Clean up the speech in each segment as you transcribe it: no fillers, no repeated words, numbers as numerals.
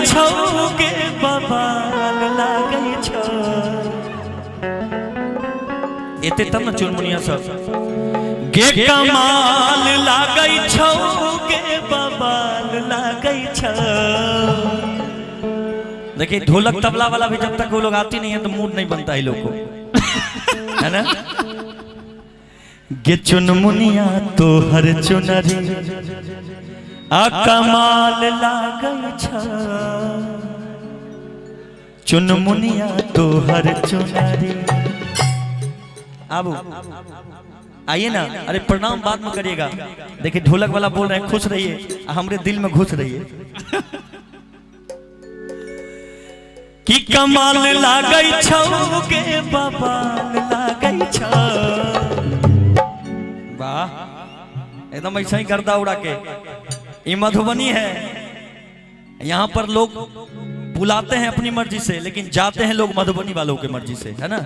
छौ के बबाल लागै छौ। एते तब न चुनमुनिया सब गे कमाल लागै छौ के बबाल लागै छौ। देखिए ढोलक तबला वाला भी जब तक वो लोग आती नहीं है तो मूड नहीं बनता है लोग को, है ना। गे चुनमुनिया तो हर चुनरी आ कमाल लागै छौ। चुनमुनिया तो हर चुनरी। आबू आइए ना, अरे प्रणाम बाद में करिएगा। देखिए ढोलक वाला बोल रहे हैं खुश रहिए, हमारे दिल में घुस रहिए। कि कमाल लागै छौ के बबाल लागै छौ। वाह एकदम ऐसा ही गर्दा उड़ा के। ये मधुबनी है, यहाँ पर लोग बुलाते हैं अपनी मर्जी से लेकिन जाते हैं लोग मधुबनी वालों की मर्जी से, है ना।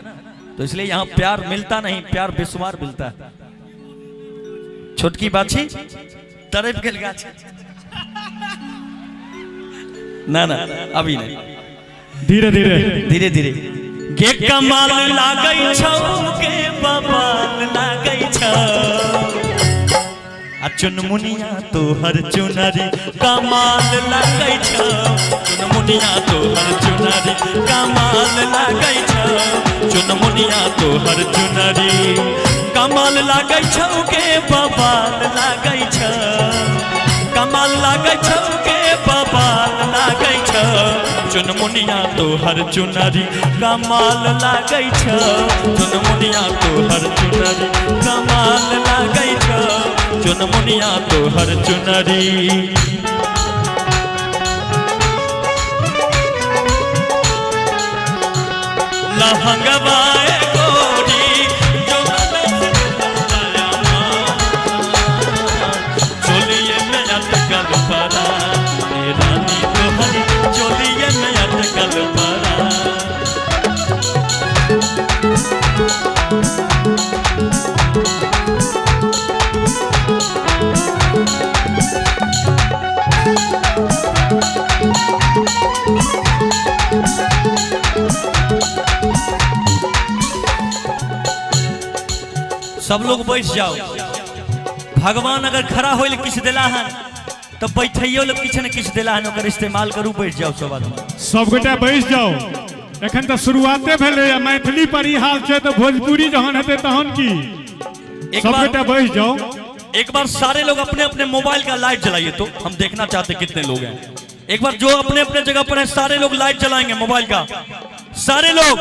तो इसलिए यहाँ प्यार मिलता नहीं, प्यार बेसुमार मिलता है। छोटकी बाछी तरफ के गाछी ना ना अभी नहीं, धीरे धीरे धीरे धीरे। गे कमाल लागै छौ के बबाल लागै छौ। आ चुनमुनिया तो हर चुनरी कमाल लागै छौ। चुनमुनिया तो हर चुनरी कमाल लागै छौ। चुनमुनिया तो हर चुनरी कमाल लागै छौ के बबाल लागै छौ। कमाल लागै छौ के बबाल लागै छौ। चुनमुनिया तो हर चुनरी कमाल लागै छौ। चुनमुनिया तो हर चुनरी कमाल लागै छौ। चुनमुनिया तो हर चुनरी। लहंगवाए गोरी जो चोलिए में अटकल पड़ा। रानी तोहरी चोलिए में अटकल पड़ा। सब लोग बैठ जाओ। भगवान अगर खड़ा हो किछ दिला है तो बैठियो लोग किछ न किछ दिला है, ओकर इस्तेमाल करू। बैठ जाओ सब आदमी, सब गोटा बैठ जाओ। एखन तो शुरुआते भेले, मैथिली पर ही हाल छे तो भोजपुरी जहन हेते तहन की। सब गोटा बैठ जाओ। एक बार सारे लोग अपने अपने मोबाइल का लाइट जलाइए तो हम देखना चाहते कितने लोग हैं। एक बार जो अपने अपने जगह पर हैं सारे लोग लाइट जलाएंगे मोबाइल का। सारे लोग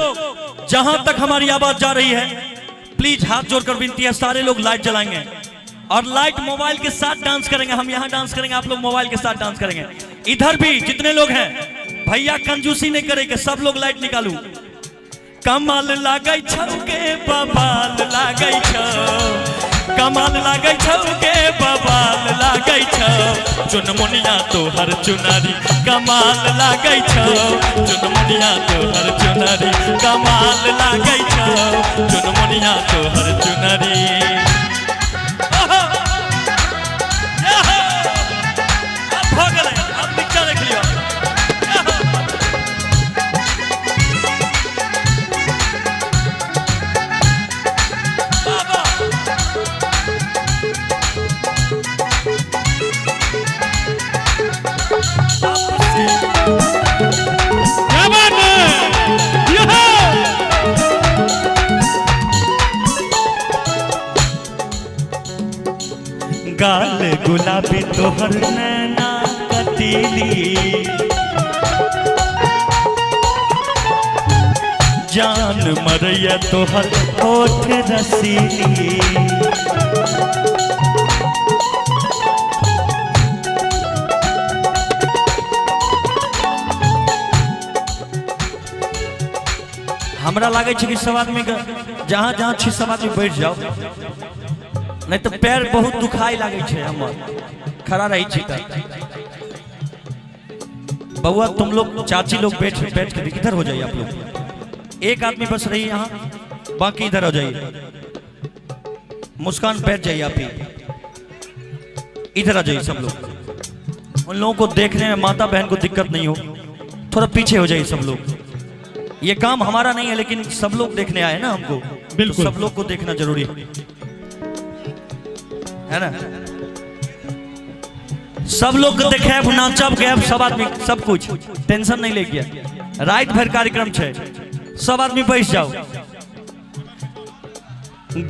जहां तक हमारी आवाज जा रही है प्लीज हाथ जोड़कर विनती है, सारे लोग लाइट जलाएंगे और लाइट मोबाइल के साथ डांस करेंगे। हम यहाँ डांस करेंगे, आप लोग मोबाइल के साथ डांस करेंगे। इधर भी जितने लोग हैं भैया कंजूसी नहीं करेंगे, सब लोग लाइट निकालू। कमाल लागै छौ के बबाल लागै छौ। कमाल लागै छौ के बबाल लागै छौ। चुनमुनिया तो हर चुनरी कमाल लागै छौ। चुनमुनिया तो हर चुनरी कमाल लागै छौ। चुनमुनिया तो हर चुनरी। अब हो गेलै, अब पिक्चर देख लियो। क्या बात है? गाल गुलाबी तोहर नैना कतीली। जान मरैया तोहर होठ रसीली। हमरा लगे कि सब आदमी जहाँ जहाँ छी सब आदमी बैठ जाओ, नहीं तो पैर बहुत दुखाई लगे हमर खड़ा रही छी। बउआ तुम लोग चाची लोग बैठ बैठ के इधर हो जाइए। आप लोग एक आदमी बस रही यहाँ, बाकी इधर हो जाइए। मुस्कान बैठ जाइए, आप ही इधर आ जाइए। सब लोग उन लोगों को देखने में माता बहन को दिक्कत नहीं हो, थोड़ा पीछे हो जाइए सब लोग। ये काम हमारा नहीं है, लेकिन सब लोग देखने आए ना हमको, बिल्कुल। तो सब लोग को देखना जरूरी है ना। सब लोग देखे नाचब गैब सब आदमी सब कुछ टेंशन नहीं ले गया। रात भर कार्यक्रम है, सब आदमी बैठ जाओ।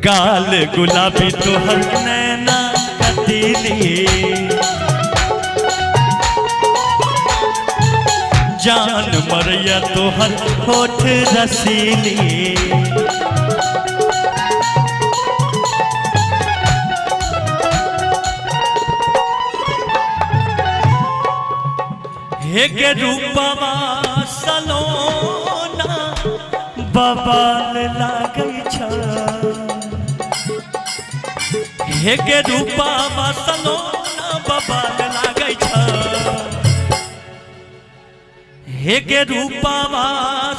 गाल गुलाबी तोहर नैना कतीली, जान मरिया तोहर होठ रसीली, हे के रूपवा सलोना बबाल लागै छ, हे के रूपवा सलोना बबाल लागै छ, हे के रूपवा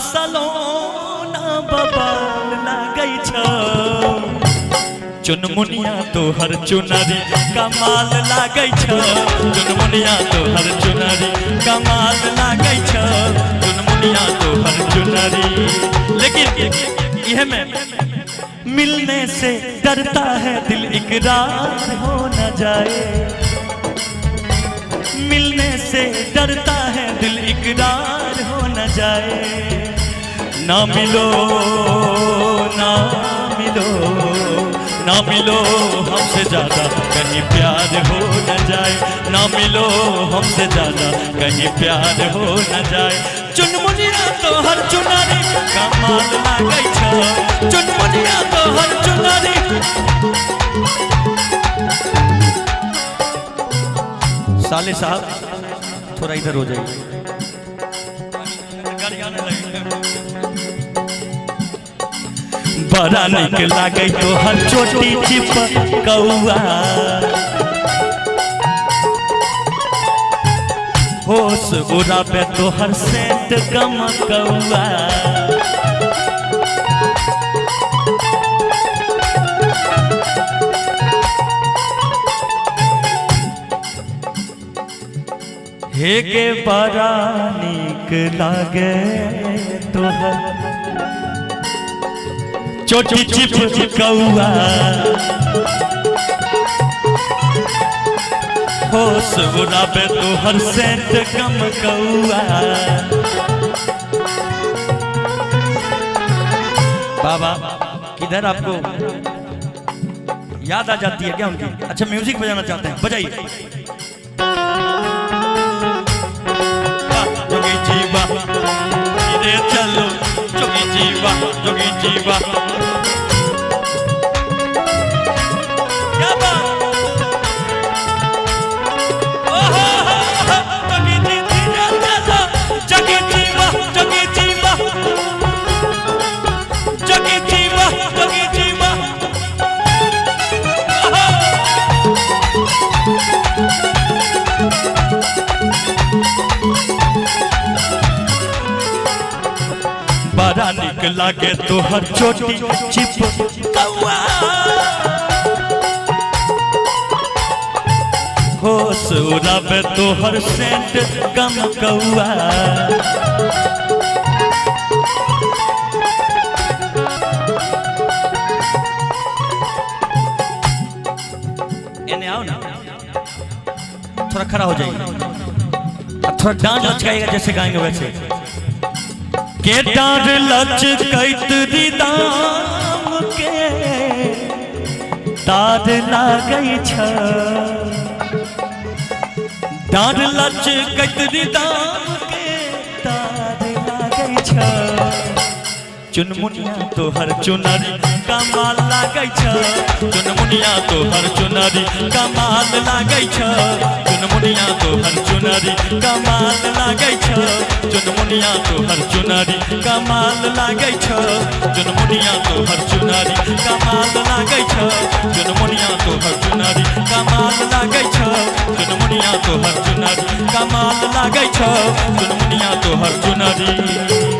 सलोना बबाल लागै छ, चुनमुनिया तोहर चुनरी कमाल लागै छ, चुनमुनिया तोहर चुनरी कमाल लागै छ, चुनमुनिया तोहर चुनरी। लेकिन यह में मिलने से डरता है दिल इकरार हो न जाए, मिलने से डरता है दिल इकरार हो न जाए, ना मिलो ना मिलो ना मिलो हमसे ज्यादा कहीं प्यार हो न जाए, ना मिलो हमसे ज्यादा कहीं प्यार हो न जाए, चुनमुनिया तोहर चुनरी कमाल लागै छ, चुनमुनिया तोहर चुनरी। साले साहब थोड़ा इधर हो जाइए, बड़ा निक लागे तोहर चोटी चिपकौआ, होश उड़ाबे तोहर सेंट गमकौआ, हे के बड़ा निक लागे तोहर चोटी चिपकौआ, होश उड़ाबे तोहर सेंट गमकौआ। बाबा किधर आपको याद आ जाती है क्या उनकी? अच्छा म्यूजिक बजाना चाहते हैं, बजाइए। जोगी जीवा धीरे चलो, जोगी जीवा जोगी जीवा, क्या बात। ओहो जोगी जी धीरे चलो, जोगी जीवा जोगी जीवा, जोगी जीवा जोगी जीवा। बड़ा निक लागे तोहर चोटी चिपकौआ, होश उड़ाबे तोहर सेंट गमकौआ। इन्हें आओ ना, थोड़ा खड़ा हो जाइए, थोड़ा डांस लचकाइएगा जैसे गाएंगे वैसे। के डार लचकैत दाम के दाद लागै छ, डार लचकैत दाम के दाद लागै छ, चुनमुनिया तोहर चुनरी कमाल लागै छ, चुनमुनिया तोहर चुनरी कमाल लागै छ, चुनमुनिया तोहर चुनरी कमाल लागै छ, चुनमुनिया तोहर चुनरी कमाल लागै छ, चुनमुनिया तोहर चुनरी कमाल लागै छ, चुनमुनिया तोहर चुनरी कमाल लागै छ, चुनमुनिया तोहर चुनरी कमाल लागै छ, चुनमुनिया तोहर चुनरी।